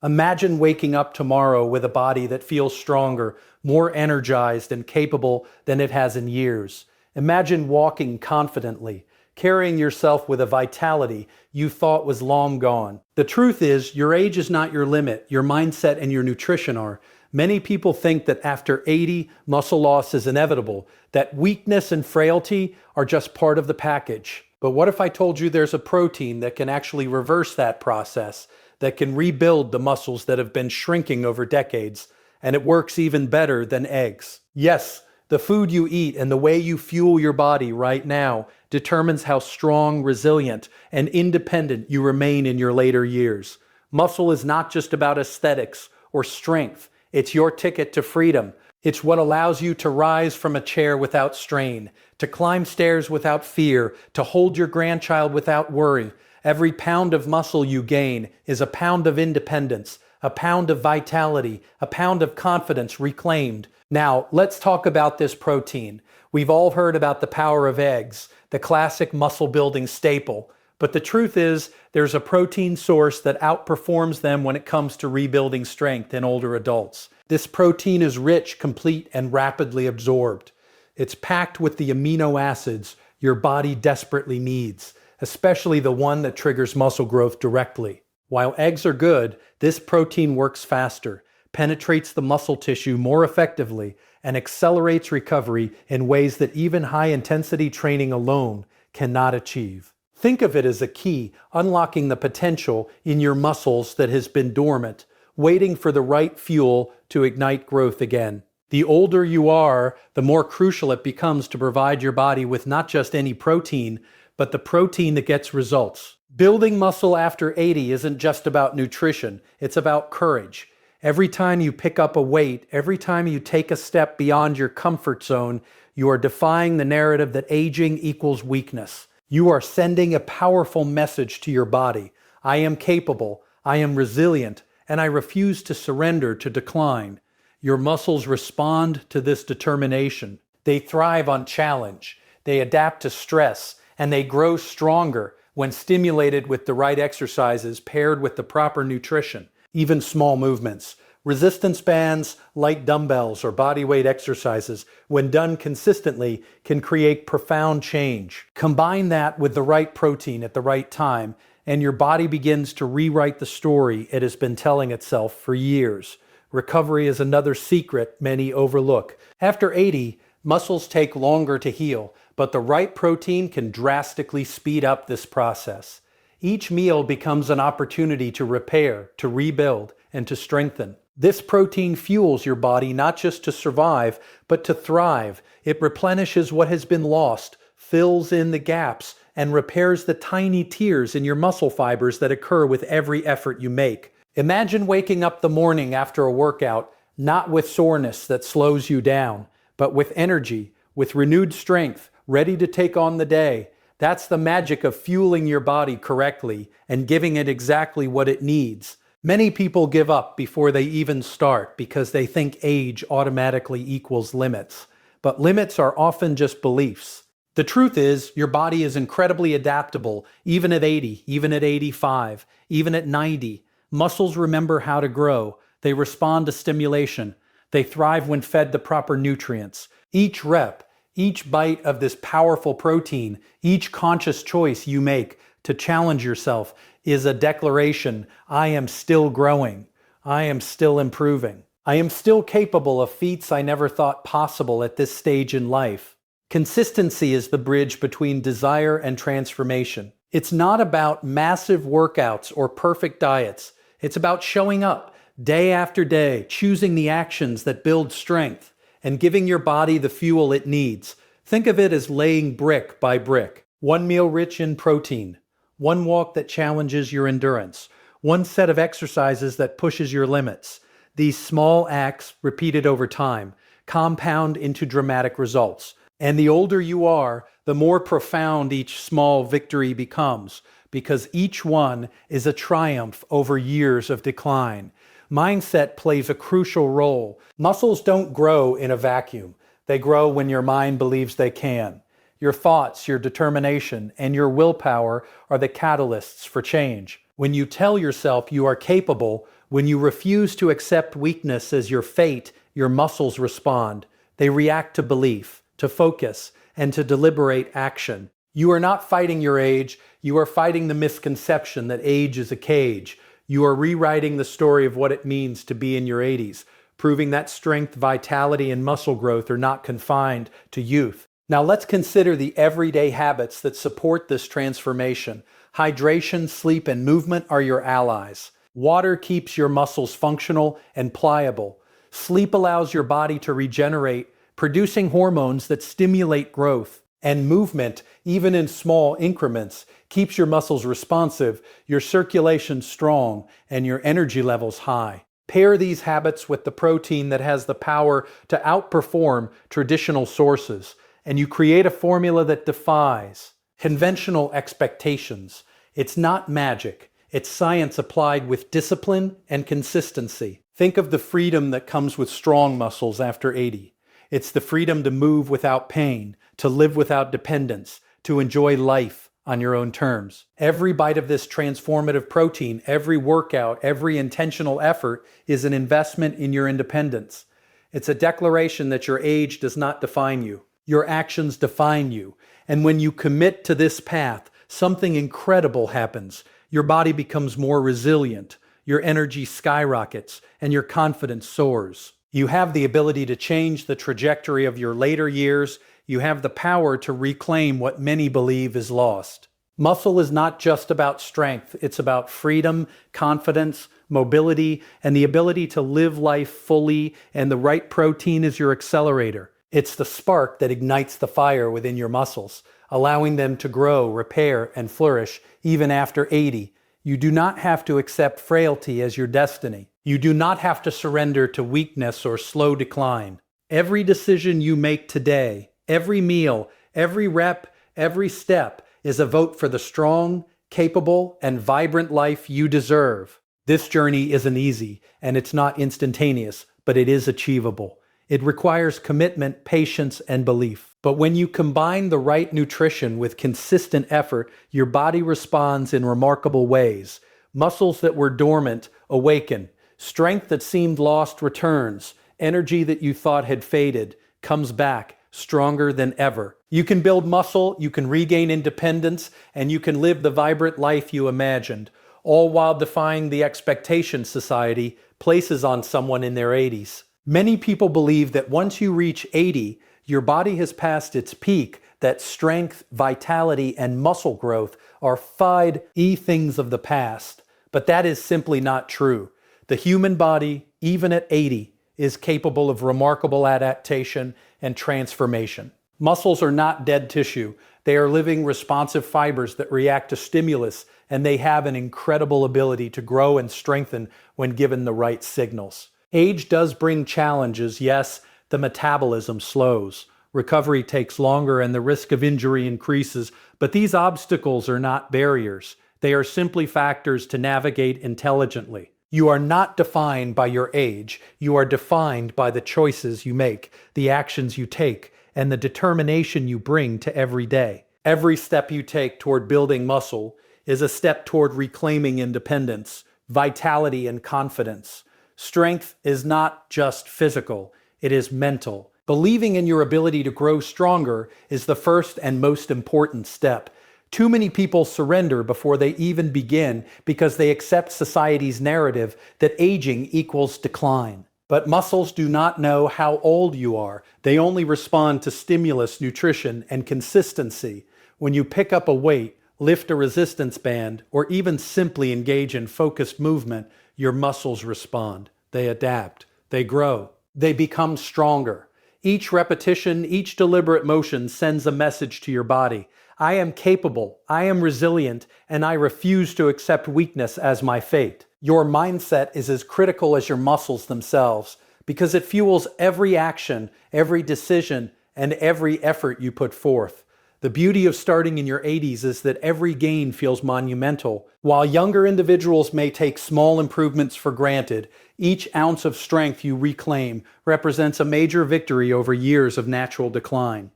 Imagine waking up tomorrow with a body that feels stronger, more energized and capable than it has in years. Imagine walking confidently, carrying yourself with a vitality you thought was long gone. The truth is, your age is not your limit. Your mindset and your nutrition are. Many people think that after 80, muscle loss is inevitable, that weakness and frailty are just part of the package. But what if I told you there's a protein that can actually reverse that process, that can rebuild the muscles that have been shrinking over decades, and it works even better than eggs? Yes, the food you eat and the way you fuel your body right now determines how strong, resilient, and independent you remain in your later years. Muscle is not just about aesthetics or strength. It's your ticket to freedom. It's what allows you to rise from a chair without strain, to climb stairs without fear, to hold your grandchild without worry. Every pound of muscle you gain is a pound of independence, a pound of vitality, a pound of confidence reclaimed. Now, let's talk about this protein. We've all heard about the power of eggs, the classic muscle-building staple. But the truth is, there's a protein source that outperforms them when it comes to rebuilding strength in older adults. This protein is rich, complete, and rapidly absorbed. It's packed with the amino acids your body desperately needs, especially the one that triggers muscle growth directly. While eggs are good, this protein works faster, penetrates the muscle tissue more effectively, and accelerates recovery in ways that even high-intensity training alone cannot achieve. Think of it as a key unlocking the potential in your muscles that has been dormant, waiting for the right fuel to ignite growth again. The older you are, the more crucial it becomes to provide your body with not just any protein, but the protein that gets results. Building muscle after 80 isn't just about nutrition, it's about courage. Every time you pick up a weight, every time you take a step beyond your comfort zone, you are defying the narrative that aging equals weakness. You are sending a powerful message to your body. I am capable, I am resilient, and I refuse to surrender to decline. Your muscles respond to this determination. They thrive on challenge, they adapt to stress, and they grow stronger when stimulated with the right exercises paired with the proper nutrition. Even small movements, resistance bands, light dumbbells, or bodyweight exercises, when done consistently, can create profound change. Combine that with the right protein at the right time, and your body begins to rewrite the story it has been telling itself for years. Recovery is another secret many overlook. After 80, muscles take longer to heal, but the right protein can drastically speed up this process. Each meal becomes an opportunity to repair, to rebuild, and to strengthen. This protein fuels your body not just to survive, but to thrive. It replenishes what has been lost, fills in the gaps, and repairs the tiny tears in your muscle fibers that occur with every effort you make. Imagine waking up the morning after a workout, not with soreness that slows you down, but with energy, with renewed strength, ready to take on the day. That's the magic of fueling your body correctly and giving it exactly what it needs. Many people give up before they even start because they think age automatically equals limits. But limits are often just beliefs. The truth is, your body is incredibly adaptable, even at 80, even at 85, even at 90. Muscles remember how to grow. They respond to stimulation. They thrive when fed the proper nutrients. Each rep, each bite of this powerful protein, each conscious choice you make to challenge yourself is a declaration: I am still growing. I am still improving. I am still capable of feats I never thought possible at this stage in life. Consistency is the bridge between desire and transformation. It's not about massive workouts or perfect diets. It's about showing up day after day, choosing the actions that build strength, and giving your body the fuel it needs. Think of it as laying brick by brick. One meal rich in protein, one walk that challenges your endurance, one set of exercises that pushes your limits. These small acts, repeated over time, compound into dramatic results. And the older you are, the more profound each small victory becomes, because each one is a triumph over years of decline. Mindset plays a crucial role. Muscles don't grow in a vacuum. They grow when your mind believes they can. Your thoughts, your determination, and your willpower are the catalysts for change. When you tell yourself you are capable, When you refuse to accept weakness as your fate, your muscles respond. They react to belief, to focus, and to deliberate action. You are not fighting your age, you are fighting the misconception that age is a cage. You are rewriting the story of what it means to be in your 80s, proving that strength, vitality, and muscle growth are not confined to youth. Now let's consider the everyday habits that support this transformation. Hydration, sleep, and movement are your allies. Water keeps your muscles functional and pliable. Sleep allows your body to regenerate, producing hormones that stimulate growth. And movement, even in small increments, keeps your muscles responsive, your circulation strong, and your energy levels high. Pair these habits with the protein that has the power to outperform traditional sources, and you create a formula that defies conventional expectations. It's not magic. It's science applied with discipline and consistency. Think of the freedom that comes with strong muscles after 80. It's the freedom to move without pain, to live without dependence, to enjoy life on your own terms. Every bite of this transformative protein, every workout, every intentional effort is an investment in your independence. It's a declaration that your age does not define you. Your actions define you. And when you commit to this path, something incredible happens. Your body becomes more resilient, your energy skyrockets, and your confidence soars. You have the ability to change the trajectory of your later years. You have the power to reclaim what many believe is lost. Muscle is not just about strength. It's about freedom, confidence, mobility, and the ability to live life fully, and the right protein is your accelerator. It's the spark that ignites the fire within your muscles, allowing them to grow, repair, and flourish even after 80. You do not have to accept frailty as your destiny. You do not have to surrender to weakness or slow decline. Every decision you make today, every meal, every rep, every step is a vote for the strong, capable, and vibrant life you deserve. This journey isn't easy, and it's not instantaneous, but it is achievable. It requires commitment, patience, and belief. But when you combine the right nutrition with consistent effort, your body responds in remarkable ways. Muscles that were dormant awaken. Strength that seemed lost returns. Energy that you thought had faded comes back, stronger than ever. You can build muscle, you can regain independence, and you can live the vibrant life you imagined, all while defying the expectation society places on someone in their 80s. Many people believe that once you reach 80, your body has passed its peak, that strength, vitality, and muscle growth are things of the past. But that is simply not true. The human body, even at 80, is capable of remarkable adaptation and transformation. Muscles are not dead tissue. They are living, responsive fibers that react to stimulus, and they have an incredible ability to grow and strengthen when given the right signals. Age does bring challenges. Yes, the metabolism slows. Recovery takes longer and the risk of injury increases, but these obstacles are not barriers. They are simply factors to navigate intelligently. You are not defined by your age. You are defined by the choices you make, the actions you take, and the determination you bring to every day. Every step you take toward building muscle is a step toward reclaiming independence, vitality, and confidence. Strength is not just physical, it is mental. Believing in your ability to grow stronger is the first and most important step. Too many people surrender before they even begin because they accept society's narrative that aging equals decline. But muscles do not know how old you are. They only respond to stimulus, nutrition, and consistency. When you pick up a weight, lift a resistance band, or even simply engage in focused movement, your muscles respond. They adapt. They grow. They become stronger. Each repetition, each deliberate motion sends a message to your body. I am capable, I am resilient, and I refuse to accept weakness as my fate. Your mindset is as critical as your muscles themselves because it fuels every action, every decision, and every effort you put forth. The beauty of starting in your 80s is that every gain feels monumental. While younger individuals may take small improvements for granted, each ounce of strength you reclaim represents a major victory over years of natural decline.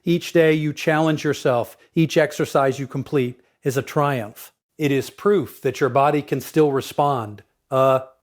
Each day you challenge yourself, each exercise you complete is a triumph. It is proof that your body can still respond.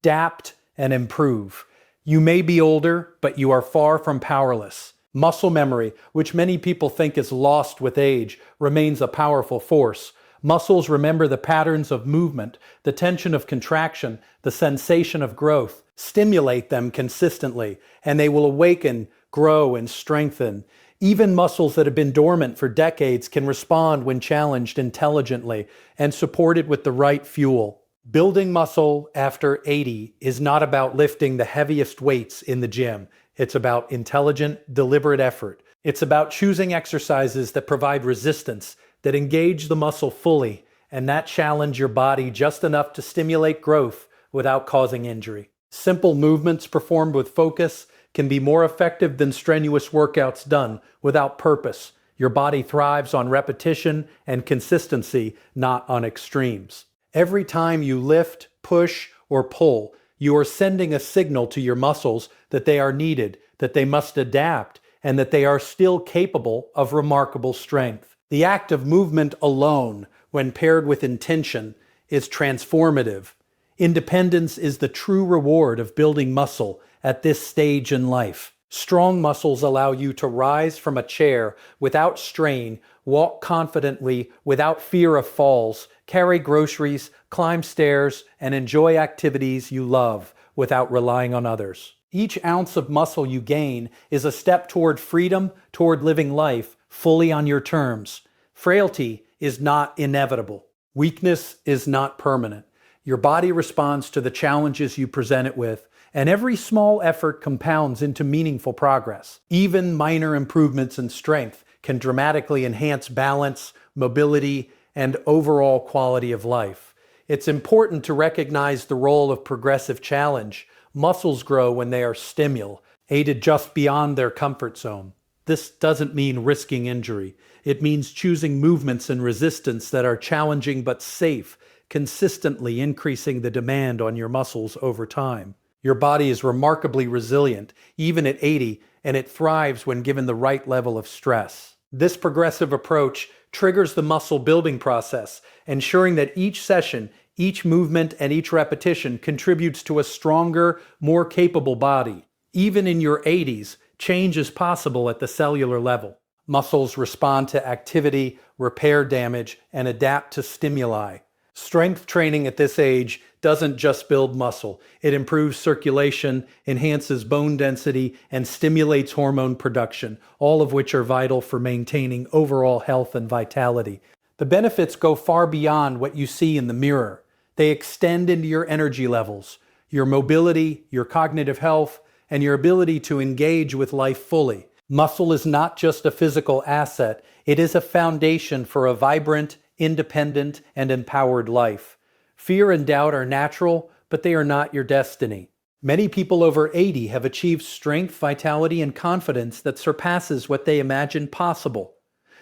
adapt, and improve. You may be older, but you are far from powerless. Muscle memory, which many people think is lost with age, remains a powerful force. Muscles remember the patterns of movement, the tension of contraction, the sensation of growth. Stimulate them consistently, and they will awaken, grow, and strengthen. Even muscles that have been dormant for decades can respond when challenged intelligently and supported with the right fuel. Building muscle after 80 is not about lifting the heaviest weights in the gym. It's about intelligent, deliberate effort. It's about choosing exercises that provide resistance, that engage the muscle fully, and that challenge your body just enough to stimulate growth without causing injury. Simple movements performed with focus can be more effective than strenuous workouts done without purpose. Your body thrives on repetition and consistency, not on extremes. Every time you lift, push, or pull, you are sending a signal to your muscles that they are needed, that they must adapt, and that they are still capable of remarkable strength. The act of movement alone, when paired with intention, is transformative. Independence is the true reward of building muscle at this stage in life. Strong muscles allow you to rise from a chair without strain, walk confidently without fear of falls, carry groceries, climb stairs, and enjoy activities you love without relying on others. Each ounce of muscle you gain is a step toward freedom, toward living life fully on your terms. Frailty is not inevitable. Weakness is not permanent. Your body responds to the challenges you present it with, and every small effort compounds into meaningful progress. Even minor improvements in strength can dramatically enhance balance, mobility, and overall quality of life. It's important to recognize the role of progressive challenge. Muscles grow when they are stimulated just beyond their comfort zone. This doesn't mean risking injury. It means choosing movements and resistance that are challenging but safe, consistently increasing the demand on your muscles over time. Your body is remarkably resilient, even at 80, and it thrives when given the right level of stress. This progressive approach triggers the muscle building process, ensuring that each session, each movement, and each repetition contributes to a stronger, more capable body. Even in your 80s, change is possible at the cellular level. Muscles respond to activity, repair damage, and adapt to stimuli. Strength training at this age doesn't just build muscle. It improves circulation, enhances bone density, and stimulates hormone production, all of which are vital for maintaining overall health and vitality. The benefits go far beyond what you see in the mirror. They extend into your energy levels, your mobility, your cognitive health, and your ability to engage with life fully. Muscle is not just a physical asset. It is a foundation for a vibrant, independent, and empowered life. Fear and doubt are natural, but they are not your destiny. Many people over 80 have achieved strength, vitality, and confidence that surpasses what they imagined possible.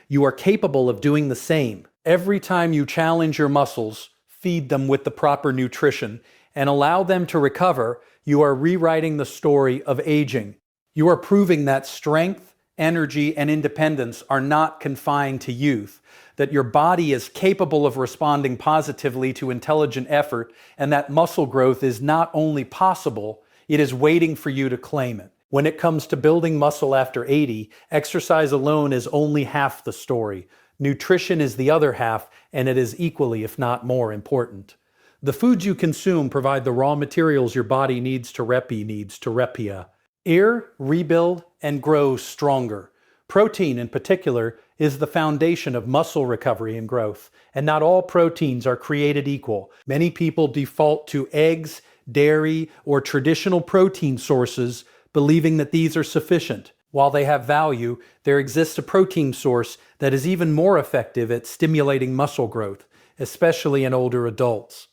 You are capable of doing the same. Every time you challenge your muscles, feed them with the proper nutrition, and allow them to recover, you are rewriting the story of aging. You are proving that strength, energy, and independence are not confined to youth, that your body is capable of responding positively to intelligent effort, and that muscle growth is not only possible, it is waiting for you to claim it. When it comes to building muscle after 80, exercise alone is only half the story. Nutrition is the other half, and it is equally, if not more, important. The foods you consume provide the raw materials your body needs to repair, rebuild, and grow stronger. Protein, in particular, is the foundation of muscle recovery and growth, and not all proteins are created equal. Many people default to eggs, dairy, or traditional protein sources, believing that these are sufficient. While they have value, there exists a protein source that is even more effective at stimulating muscle growth, especially in older adults.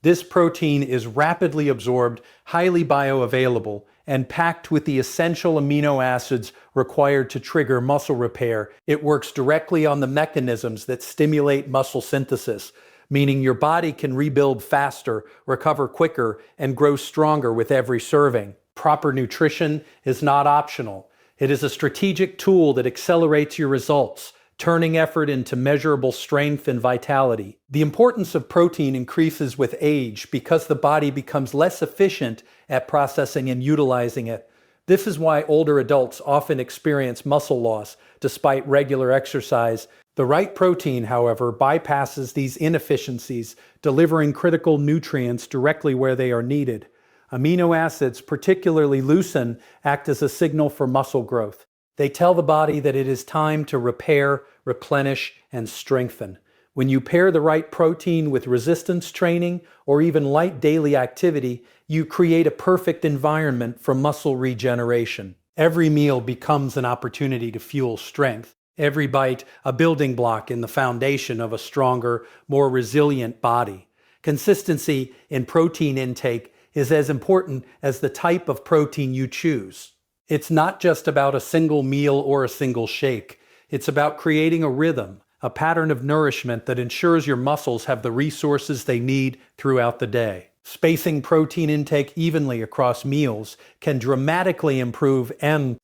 This protein is rapidly absorbed, highly bioavailable, and packed with the essential amino acids required to trigger muscle repair. It works directly on the mechanisms that stimulate muscle synthesis, meaning your body can rebuild faster, recover quicker, and grow stronger with every serving. Proper nutrition is not optional. It is a strategic tool that accelerates your results, turning effort into measurable strength and vitality. The importance of protein increases with age because the body becomes less efficient at processing and utilizing it. This is why older adults often experience muscle loss despite regular exercise. The right protein, however, bypasses these inefficiencies, delivering critical nutrients directly where they are needed. Amino acids, particularly leucine, act as a signal for muscle growth. They tell the body that it is time to repair, replenish, and strengthen. When you pair the right protein with resistance training or even light daily activity, you create a perfect environment for muscle regeneration. Every meal becomes an opportunity to fuel strength. Every bite, a building block in the foundation of a stronger, more resilient body. Consistency in protein intake is as important as the type of protein you choose. It's not just about a single meal or a single shake. It's about creating a rhythm, a pattern of nourishment that ensures your muscles have the resources they need throughout the day. Spacing protein intake evenly across meals can dramatically improve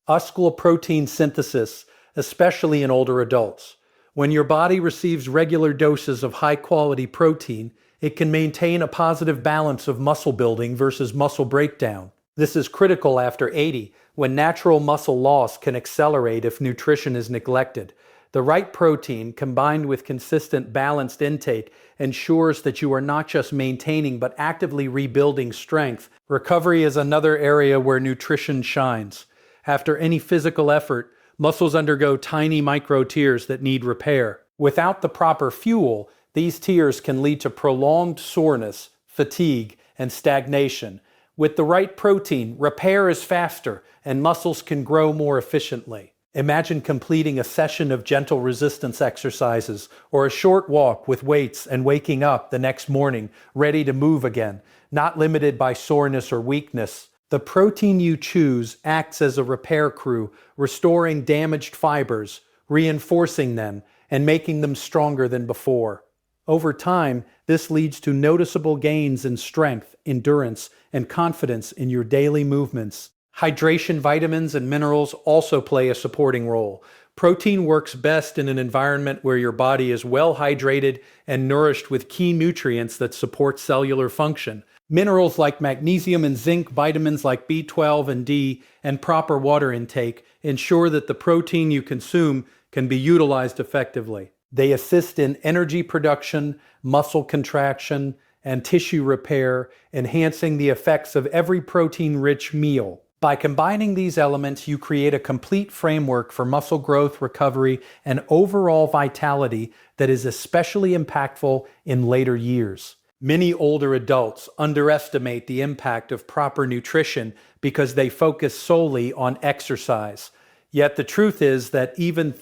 muscle protein synthesis, especially in older adults. When your body receives regular doses of high-quality protein, it can maintain a positive balance of muscle building versus muscle breakdown. This is critical after 80, when natural muscle loss can accelerate if nutrition is neglected. The right protein, combined with consistent, balanced intake, ensures that you are not just maintaining but actively rebuilding strength. Recovery is another area where nutrition shines. After any physical effort, muscles undergo tiny micro tears that need repair. Without the proper fuel, these tears can lead to prolonged soreness, fatigue, and stagnation. With the right protein, repair is faster and muscles can grow more efficiently. Imagine completing a session of gentle resistance exercises or a short walk with weights and waking up the next morning ready to move again, not limited by soreness or weakness. The protein you choose acts as a repair crew, restoring damaged fibers, reinforcing them, and making them stronger than before. Over time, this leads to noticeable gains in strength, endurance, and confidence in your daily movements. Hydration, vitamins, and minerals also play a supporting role. Protein works best in an environment where your body is well hydrated and nourished with key nutrients that support cellular function. Minerals like magnesium and zinc, vitamins like B12 and D, and proper water intake ensure that the protein you consume can be utilized effectively. They assist in energy production, muscle contraction, and tissue repair, enhancing the effects of every protein-rich meal. By combining these elements, you create a complete framework for muscle growth, recovery, and overall vitality that is especially impactful in later years. Many older adults underestimate the impact of proper nutrition because they focus solely on exercise. Yet the truth is that even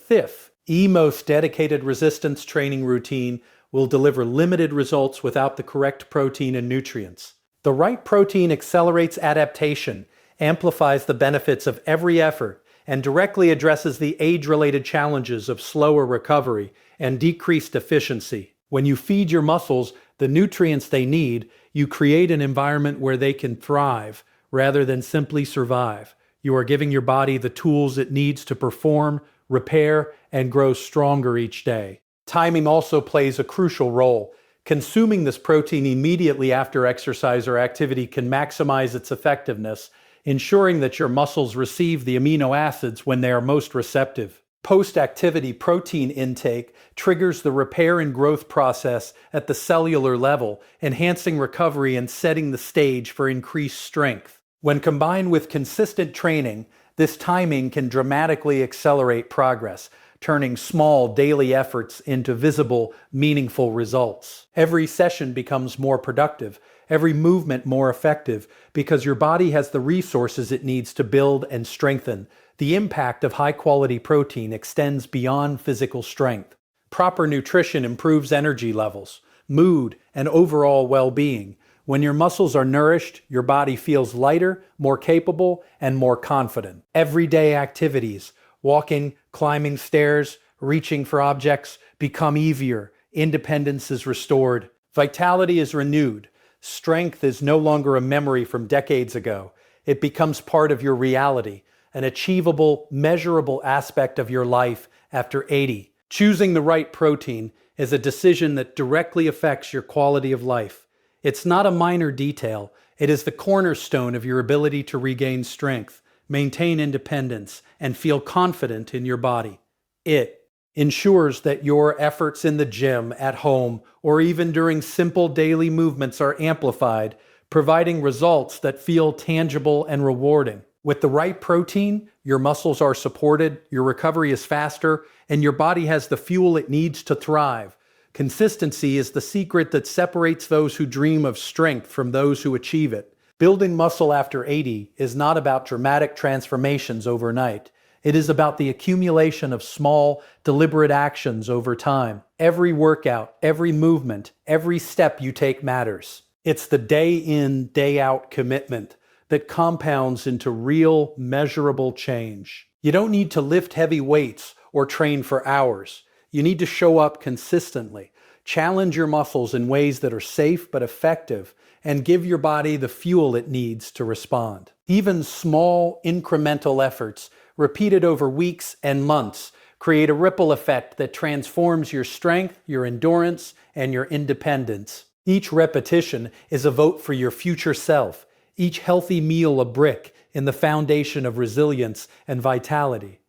most dedicated resistance training routine will deliver limited results without the correct protein and nutrients. The right protein accelerates adaptation, amplifies the benefits of every effort, and directly addresses the age-related challenges of slower recovery and decreased efficiency. When you feed your muscles the nutrients they need, you create an environment where they can thrive rather than simply survive. You are giving your body the tools it needs to perform, repair, and grow stronger each day. Timing also plays a crucial role. Consuming this protein immediately after exercise or activity can maximize its effectiveness, ensuring that your muscles receive the amino acids when they are most receptive. Post-activity protein intake triggers the repair and growth process at the cellular level, enhancing recovery and setting the stage for increased strength. When combined with consistent training, this timing can dramatically accelerate progress, turning small daily efforts into visible, meaningful results. Every session becomes more productive, every movement more effective, because your body has the resources it needs to build and strengthen. The impact of high-quality protein extends beyond physical strength. Proper nutrition improves energy levels, mood, and overall well-being. When your muscles are nourished, your body feels lighter, more capable, and more confident. Everyday activities, walking, climbing stairs, reaching for objects, become easier. Independence is restored. Vitality is renewed. Strength is no longer a memory from decades ago. It becomes part of your reality, an achievable, measurable aspect of your life after 80. Choosing the right protein is a decision that directly affects your quality of life. It's not a minor detail, it is the cornerstone of your ability to regain strength, maintain independence, and feel confident in your body. It ensures that your efforts in the gym, at home, or even during simple daily movements are amplified, providing results that feel tangible and rewarding. With the right protein, your muscles are supported, your recovery is faster, and your body has the fuel it needs to thrive. Consistency is the secret that separates those who dream of strength from those who achieve it. Building muscle after 80 is not about dramatic transformations overnight. It is about the accumulation of small, deliberate actions over time. Every workout, every movement, every step you take matters. It's the day in, day out commitment that compounds into real, measurable change. You don't need to lift heavy weights or train for hours. You need to show up consistently, challenge your muscles in ways that are safe but effective, and give your body the fuel it needs to respond. Even small, incremental efforts, repeated over weeks and months, create a ripple effect that transforms your strength, your endurance, and your independence. Each repetition is a vote for your future self, each healthy meal a brick in the foundation of resilience and vitality.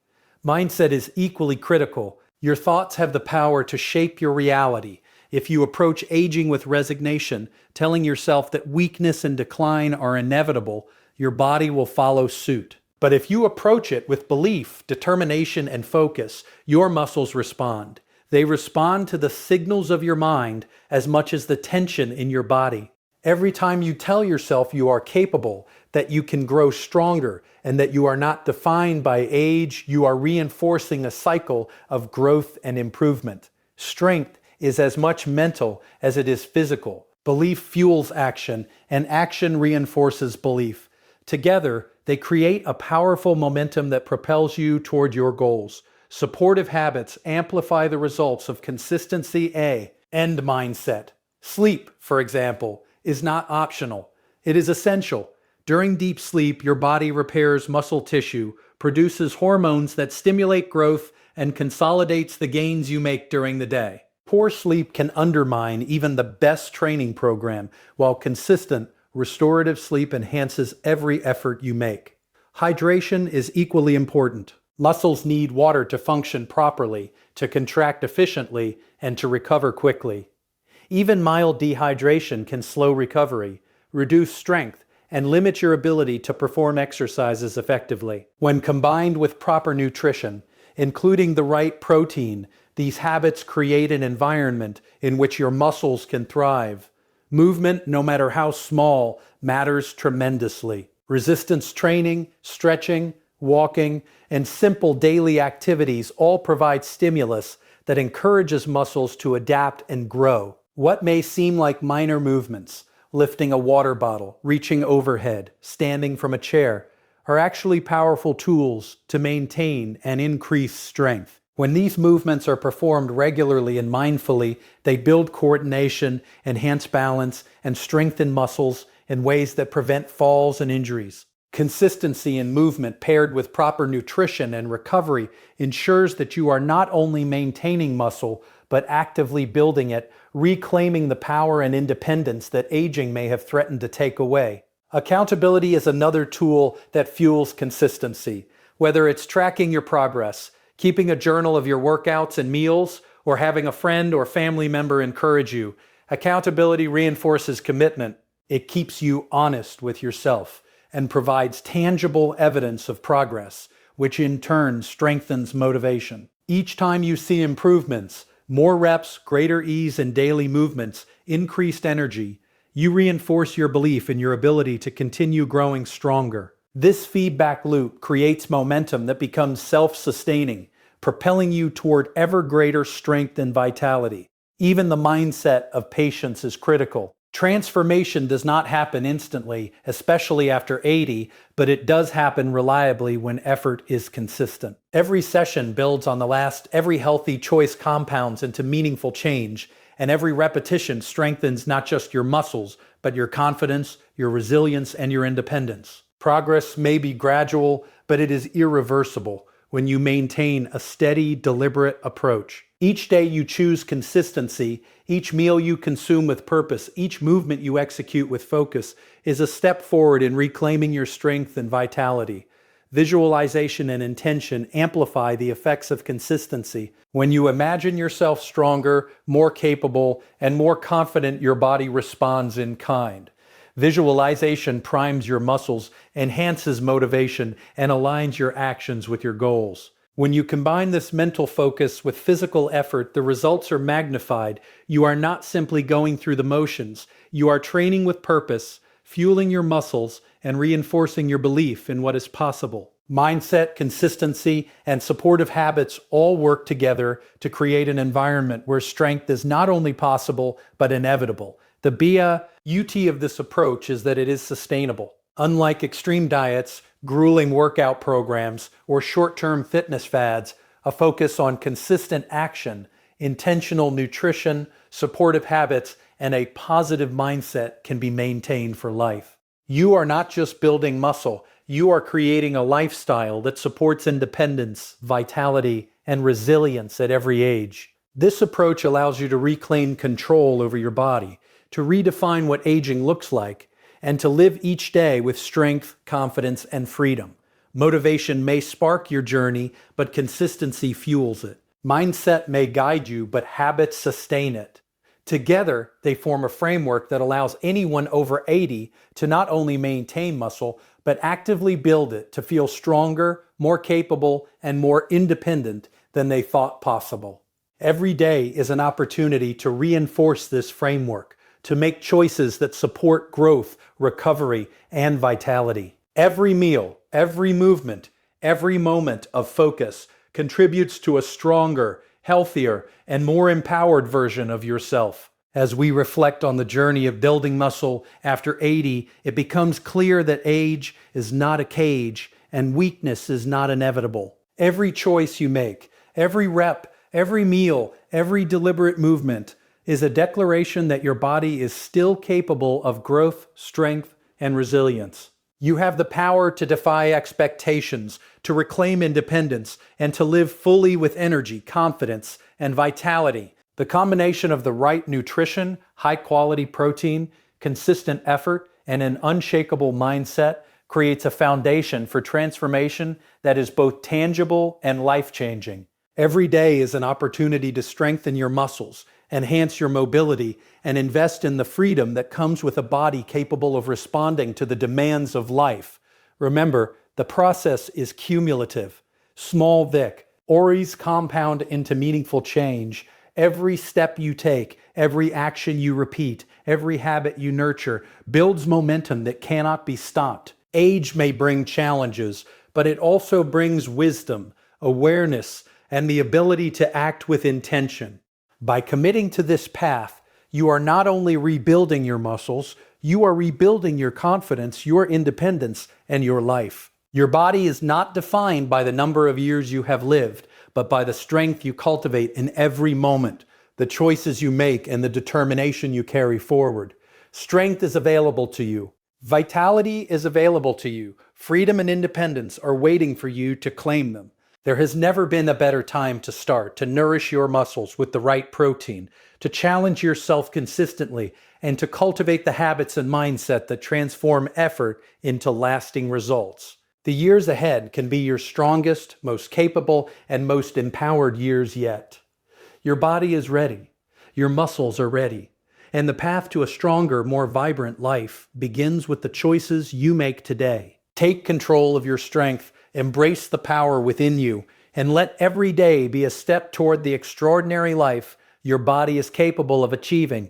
Mindset is equally critical. Your thoughts have the power to shape your reality. If you approach aging with resignation, telling yourself that weakness and decline are inevitable, your body will follow suit. But if you approach it with belief, determination, and focus, your muscles respond. They respond to the signals of your mind as much as the tension in your body. Every time you tell yourself you are capable, that you can grow stronger, and that you are not defined by age, you are reinforcing a cycle of growth and improvement. Strength is as much mental as it is physical. Belief fuels action, and action reinforces belief. Together, they create a powerful momentum that propels you toward your goals. Supportive habits amplify the results of consistency. End mindset. Sleep, for example, is not optional. It is essential. During deep sleep, your body repairs muscle tissue, produces hormones that stimulate growth, and consolidates the gains you make during the day. Poor sleep can undermine even the best training program, while consistent, restorative sleep enhances every effort you make. Hydration is equally important. Muscles need water to function properly, to contract efficiently, and to recover quickly. Even mild dehydration can slow recovery, reduce strength, and limit your ability to perform exercises effectively. When combined with proper nutrition, including the right protein, these habits create an environment in which your muscles can thrive. Movement, no matter how small, matters tremendously. Resistance training, stretching, walking, and simple daily activities all provide stimulus that encourages muscles to adapt and grow. What may seem like minor movements, lifting a water bottle, reaching overhead, standing from a chair, are actually powerful tools to maintain and increase strength. When these movements are performed regularly and mindfully, they build coordination, enhance balance, and strengthen muscles in ways that prevent falls and injuries. Consistency in movement paired with proper nutrition and recovery ensures that you are not only maintaining muscle, but actively building it, reclaiming the power and independence that aging may have threatened to take away. Accountability is another tool that fuels consistency. Whether it's tracking your progress, keeping a journal of your workouts and meals, or having a friend or family member encourage you, accountability reinforces commitment. It keeps you honest with yourself and provides tangible evidence of progress, which in turn strengthens motivation. Each time you see improvements, more reps, greater ease in daily movements, increased energy, you reinforce your belief in your ability to continue growing stronger. This feedback loop creates momentum that becomes self-sustaining, propelling you toward ever greater strength and vitality. Even the mindset of patience is critical. Transformation does not happen instantly, especially after 80, but it does happen reliably when effort is consistent. Every session builds on the last, every healthy choice compounds into meaningful change, and every repetition strengthens not just your muscles, but your confidence, your resilience, and your independence. Progress may be gradual, but it is irreversible when you maintain a steady, deliberate approach. Each day you choose consistency, each meal you consume with purpose, each movement you execute with focus is a step forward in reclaiming your strength and vitality. Visualization and intention amplify the effects of consistency. When you imagine yourself stronger, more capable, and more confident, your body responds in kind. Visualization primes your muscles, enhances motivation, and aligns your actions with your goals. When you combine this mental focus with physical effort, the results are magnified. You are not simply going through the motions. You are training with purpose, fueling your muscles, and reinforcing your belief in what is possible. Mindset, consistency, and supportive habits all work together to create an environment where strength is not only possible, but inevitable. The beauty of this approach is that it is sustainable. Unlike extreme diets, grueling workout programs, or short-term fitness fads, a focus on consistent action, intentional nutrition, supportive habits, and a positive mindset can be maintained for life. You are not just building muscle, you are creating a lifestyle that supports independence, vitality, and resilience at every age. This approach allows you to reclaim control over your body, to redefine what aging looks like, and to live each day with strength, confidence, and freedom. Motivation may spark your journey, but consistency fuels it. Mindset may guide you, but habits sustain it. Together, they form a framework that allows anyone over 80 to not only maintain muscle, but actively build it to feel stronger, more capable, and more independent than they thought possible. Every day is an opportunity to reinforce this framework, to make choices that support growth, recovery, and vitality. Every meal, every movement, every moment of focus contributes to a stronger, healthier, and more empowered version of yourself. As we reflect on the journey of building muscle after 80, it becomes clear that age is not a cage and weakness is not inevitable. Every choice you make, every rep, every meal, every deliberate movement is a declaration that your body is still capable of growth, strength, and resilience. You have the power to defy expectations, to reclaim independence, and to live fully with energy, confidence, and vitality. The combination of the right nutrition, high-quality protein, consistent effort, and an unshakable mindset creates a foundation for transformation that is both tangible and life-changing. Every day is an opportunity to strengthen your muscles, enhance your mobility, and invest in the freedom that comes with a body capable of responding to the demands of life. Remember, the process is cumulative. Small Vic, Ori's compound into meaningful change. Every step you take, every action you repeat, every habit you nurture builds momentum that cannot be stopped. Age may bring challenges, but it also brings wisdom, awareness, and the ability to act with intention. By committing to this path, you are not only rebuilding your muscles, you are rebuilding your confidence, your independence, and your life. Your body is not defined by the number of years you have lived, but by the strength you cultivate in every moment, the choices you make, and the determination you carry forward. Strength is available to you. Vitality is available to you. Freedom and independence are waiting for you to claim them. There has never been a better time to start, to nourish your muscles with the right protein, to challenge yourself consistently, and to cultivate the habits and mindset that transform effort into lasting results. The years ahead can be your strongest, most capable, and most empowered years yet. Your body is ready. Your muscles are ready. And the path to a stronger, more vibrant life begins with the choices you make today. Take control of your strength, embrace the power within you, and let every day be a step toward the extraordinary life your body is capable of achieving.